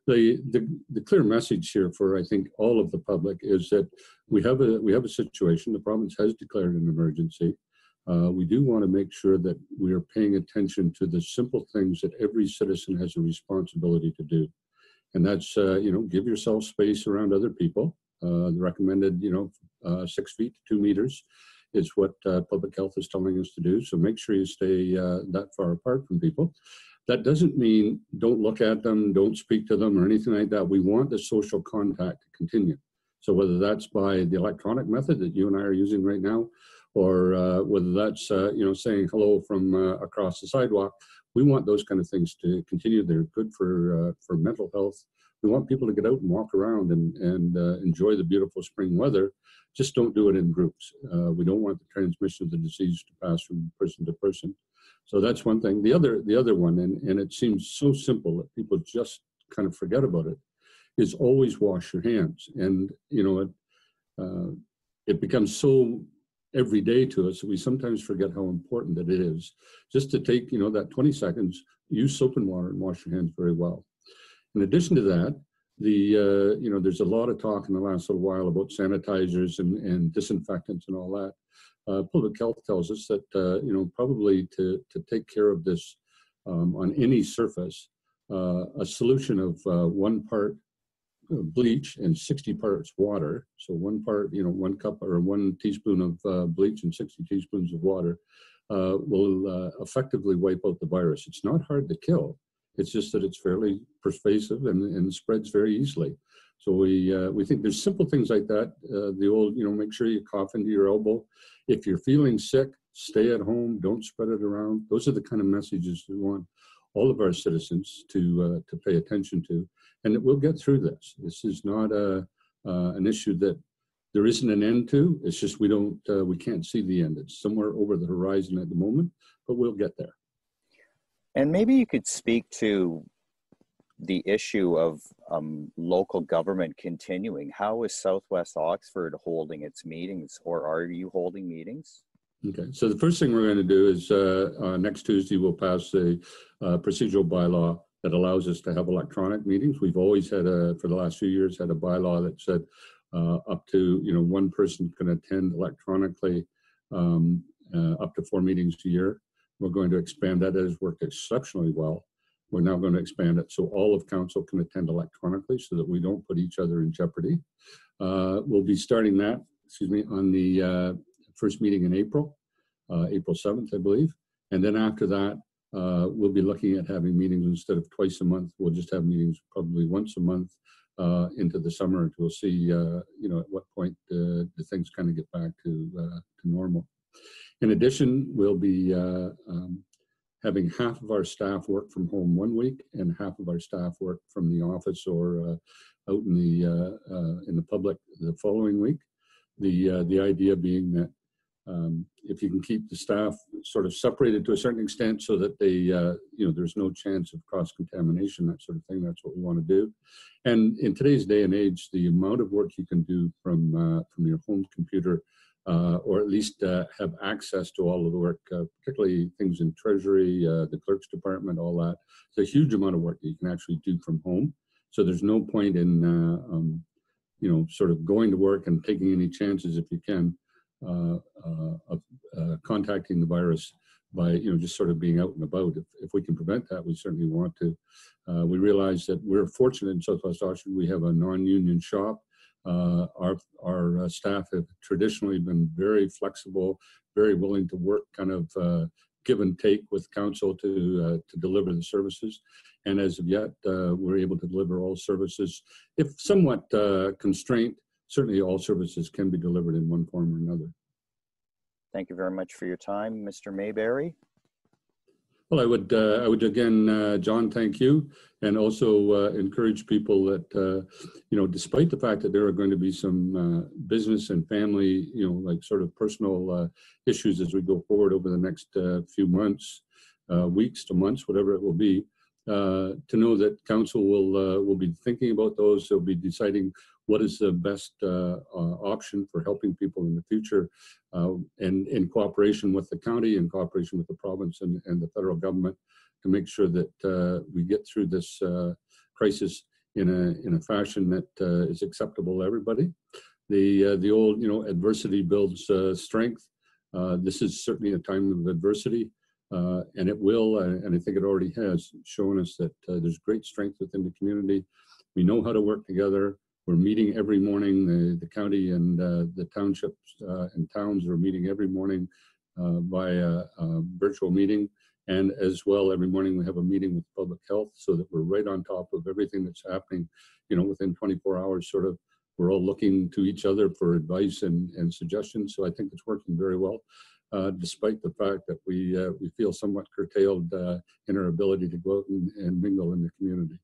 The clear message here for, I think, all of the public is that we have a situation. The province has declared an emergency. We do want to make sure that we are paying attention to the simple things that every citizen has a responsibility to do. And that's, give yourself space around other people. The recommended, 6 feet to 2 meters is what public health is telling us to do. So make sure you stay that far apart from people. That doesn't mean don't look at them, don't speak to them or anything like that. We want the social contact to continue. So whether that's by the electronic method that you and I are using right now, or whether that's, saying hello from across the sidewalk, we want those kind of things to continue. They're good for mental health. We want people to get out and walk around and enjoy the beautiful spring weather. Just don't do it in groups. We don't want the transmission of the disease to pass from person to person. So that's one thing. The other one, and it seems so simple that people just kind of forget about it, is always wash your hands. And, it becomes so every day to us that we sometimes forget how important that it is. Just to take, that 20 seconds, use soap and water and wash your hands very well. In addition to that, there's a lot of talk in the last little while about sanitizers and disinfectants and all that. Public health tells us that, probably to take care of this on any surface, a solution of 1 part bleach and 60 parts water. So 1 part, 1 cup or 1 teaspoon of bleach and 60 teaspoons of water will effectively wipe out the virus. It's not hard to kill. It's just that it's fairly pervasive and spreads very easily. So we think there's simple things like that. The old, make sure you cough into your elbow. If you're feeling sick, stay at home. Don't spread it around. Those are the kind of messages we want all of our citizens to pay attention to, and that we'll get through this. This is not an issue that there isn't an end to. It's just we can't see the end. It's somewhere over the horizon at the moment, but we'll get there. And maybe you could speak to the issue of local government continuing. How is Southwest Oxford holding its meetings, or are you holding meetings? Okay, so the first thing we're going to do is next Tuesday we'll pass a procedural bylaw that allows us to have electronic meetings. We've always had for the last few years, had a bylaw that said up to 1 person can attend electronically up to 4 meetings a year. We're going to expand that. It has worked exceptionally well. We're now going to expand it so all of council can attend electronically so that we don't put each other in jeopardy. We'll be starting that, on the first meeting in April 7th, I believe. And then after that, we'll be looking at having meetings instead of twice a month. We'll just have meetings probably once a month into the summer, and we'll see, at what point the things kind of get back to normal. In addition, we'll be having half of our staff work from home 1 week and half of our staff work from the office or out in the public the following week. The idea being that if you can keep the staff sort of separated to a certain extent so that they, there's no chance of cross-contamination, that sort of thing, that's what we want to do. And in today's day and age, the amount of work you can do from your home computer, or at least have access to all of the work, particularly things in Treasury, the clerk's department, all that. It's a huge amount of work that you can actually do from home. So there's no point in, sort of going to work and taking any chances, if you can, of contacting the virus by, just sort of being out and about. If we can prevent that, we certainly want to. We realize that we're fortunate in Southwest Oxford. We have a non-union shop. Our staff have traditionally been very flexible, very willing to work kind of give and take with council to deliver the services. And as of yet, we're able to deliver all services. If somewhat constrained, certainly all services can be delivered in one form or another. Thank you very much for your time, Mr. Mayberry. Well, I would again, John, thank you, and also encourage people that, despite the fact that there are going to be some business and family, like sort of personal issues as we go forward over the next few months, weeks to months, whatever it will be, to know that council will be thinking about those. They'll be deciding what is the best option for helping people in the future, and in cooperation with the county, in cooperation with the province and the federal government, to make sure that we get through this crisis in a fashion that is acceptable to everybody. The old, adversity builds strength. This is certainly a time of adversity, and it will, and I think it already has shown us that there's great strength within the community. We know how to work together. We're meeting every morning. The county and the townships and towns are meeting every morning via virtual meeting. And as well, every morning we have a meeting with public health so that we're right on top of everything that's happening, within 24 hours, sort of. We're all looking to each other for advice and suggestions. So I think it's working very well, despite the fact that we feel somewhat curtailed in our ability to go out and mingle in the community.